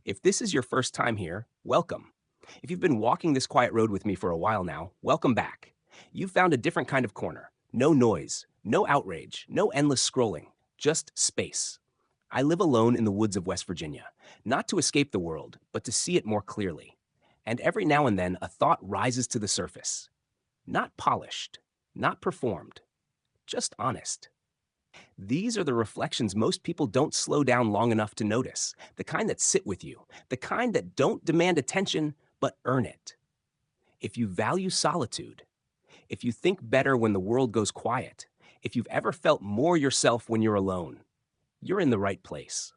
If this is your first time here, welcome. If you've been walking this quiet road with me for a while now, welcome back. You've found a different kind of corner. No noise, no outrage, no endless scrolling, just space. I live alone in the woods of West Virginia, not to escape the world, but to see it more clearly. And every now and then, a thought rises to the surface. Not polished, not performed, just honest. These are the reflections most people don't slow down long enough to notice, the kind that sit with you, the kind that don't demand attention, but earn it. If you value solitude, if you think better when the world goes quiet, if you've ever felt more yourself when you're alone, you're in the right place.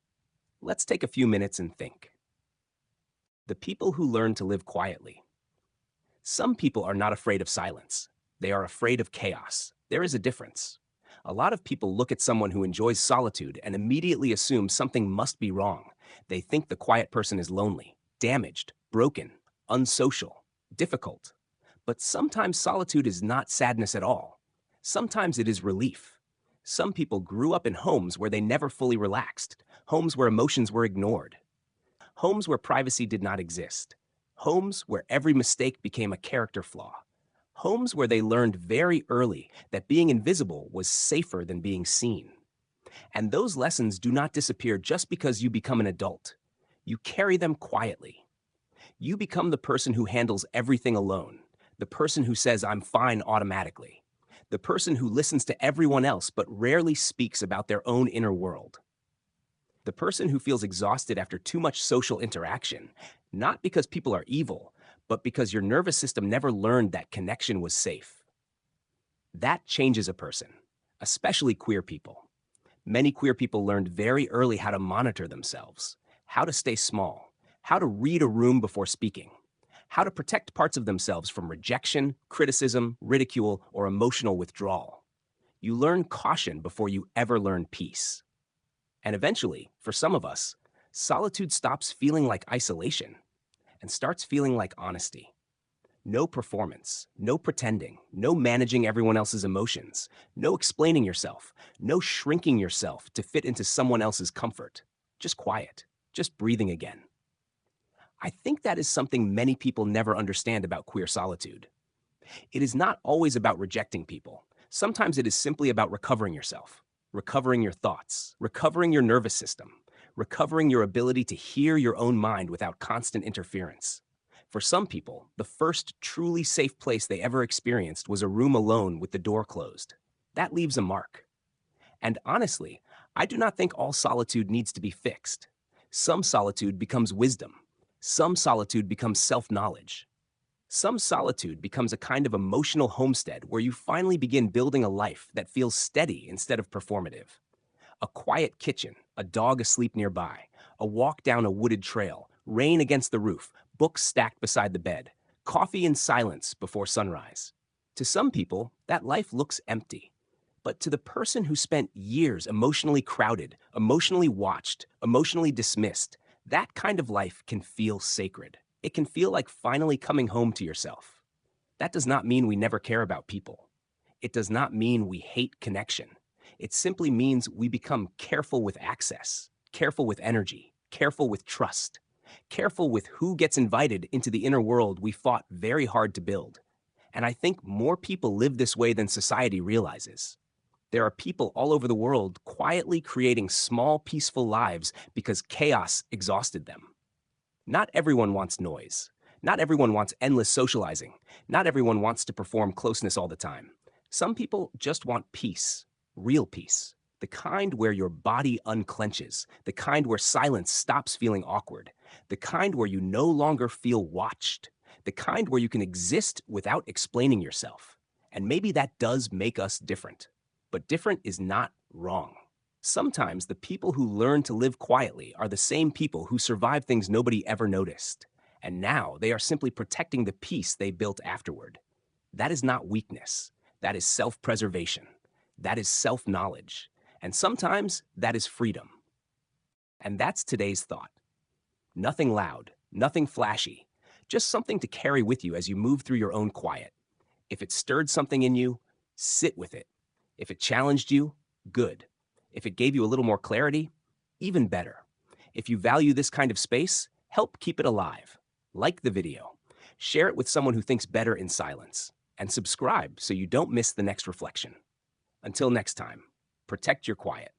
Let's take a few minutes and think. The people who learn to live quietly. Some people are not afraid of silence. They are afraid of chaos. There is a difference. A lot of people look at someone who enjoys solitude and immediately assume something must be wrong. They think the quiet person is lonely, damaged, broken, unsocial, difficult. But sometimes solitude is not sadness at all. Sometimes it is relief. Some people grew up in homes where they never fully relaxed, homes where emotions were ignored, homes where privacy did not exist, homes where every mistake became a character flaw, homes where they learned very early that being invisible was safer than being seen. And those lessons do not disappear just because you become an adult. You carry them quietly. You become the person who handles everything alone, the person who says, "I'm fine" automatically, the person who listens to everyone else but rarely speaks about their own inner world, the person who feels exhausted after too much social interaction, not because people are evil, but because your nervous system never learned that connection was safe. That changes a person, especially queer people. Many queer people learned very early how to monitor themselves, how to stay small, how to read a room before speaking, how to protect parts of themselves from rejection, criticism, ridicule, or emotional withdrawal. You learn caution before you ever learn peace. And eventually, for some of us, solitude stops feeling like isolation and starts feeling like honesty. No performance, no pretending, no managing everyone else's emotions, no explaining yourself, no shrinking yourself to fit into someone else's comfort. Just quiet, just breathing again. I think that is something many people never understand about queer solitude. It is not always about rejecting people. Sometimes it is simply about recovering yourself, recovering your thoughts, recovering your nervous system, recovering your ability to hear your own mind without constant interference. For some people, the first truly safe place they ever experienced was a room alone with the door closed. That leaves a mark. And honestly, I do not think all solitude needs to be fixed. Some solitude becomes wisdom. Some solitude becomes self-knowledge. Some solitude becomes a kind of emotional homestead where you finally begin building a life that feels steady instead of performative. A quiet kitchen, a dog asleep nearby, a walk down a wooded trail, rain against the roof, books stacked beside the bed, coffee in silence before sunrise. To some people, that life looks empty. But to the person who spent years emotionally crowded, emotionally watched, emotionally dismissed, that kind of life can feel sacred. It can feel like finally coming home to yourself. That does not mean we never care about people. It does not mean we hate connection. It simply means we become careful with access, careful with energy, careful with trust, careful with who gets invited into the inner world we fought very hard to build. And I think more people live this way than society realizes. There are people all over the world quietly creating small, peaceful lives because chaos exhausted them. Not everyone wants noise. Not everyone wants endless socializing. Not everyone wants to perform closeness all the time. Some people just want peace, real peace, the kind where your body unclenches, the kind where silence stops feeling awkward, the kind where you no longer feel watched, the kind where you can exist without explaining yourself. And maybe that does make us different. But different is not wrong. Sometimes the people who learn to live quietly are the same people who survive things nobody ever noticed. And now they are simply protecting the peace they built afterward. That is not weakness. That is self-preservation. That is self-knowledge. And sometimes that is freedom. And that's today's thought. Nothing loud, nothing flashy, just something to carry with you as you move through your own quiet. If it stirred something in you, sit with it. If it challenged you, good. If it gave you a little more clarity, even better. If you value this kind of space, Help keep it alive. Like the video. Share it with someone who thinks better in silence. And subscribe so you don't miss the next reflection. Until next time, protect your quiet.